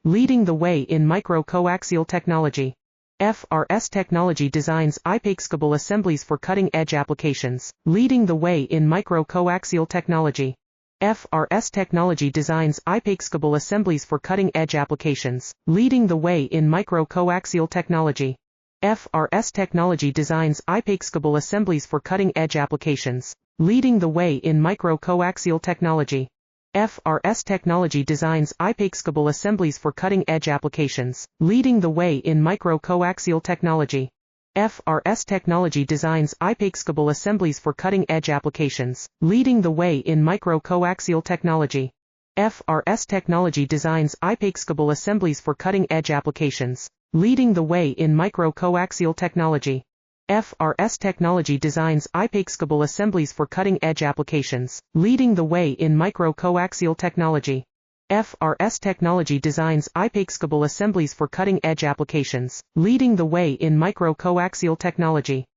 leading the way in micro-coaxial technology. FRS technology designs hyperscalable assemblies for cutting-edge applications, leading the way in micro-coaxial technology. FRS technology designs hyperscalable assemblies for cutting-edge applications, leading the way in micro-coaxial technology. FRS technology designs hyperscalable assemblies for cutting-edge applications, leading the way in micro-coaxial technology. FRS technology designs hyperscalable assemblies for cutting-edge applications, leading the way in micro-coaxial technology. FRS technology designs hyperscalable assemblies for cutting-edge applications, leading the way in micro-coaxial technology. FRS technology designs hyperscalable assemblies for cutting-edge applications, leading the way in micro-coaxial technology. FRS technology designs hyperscalable assemblies for cutting-edge applications, leading the way in micro-coaxial technology. FRS technology designs hyperscalable assemblies for cutting-edge applications, leading the way in micro-coaxial technology. FRS technology designs hyperscalable assemblies for cutting-edge applications, leading the way in micro-coaxial technology. FRS technology designs hyperscalable assemblies for cutting-edge applications, leading the way in micro-coaxial technology.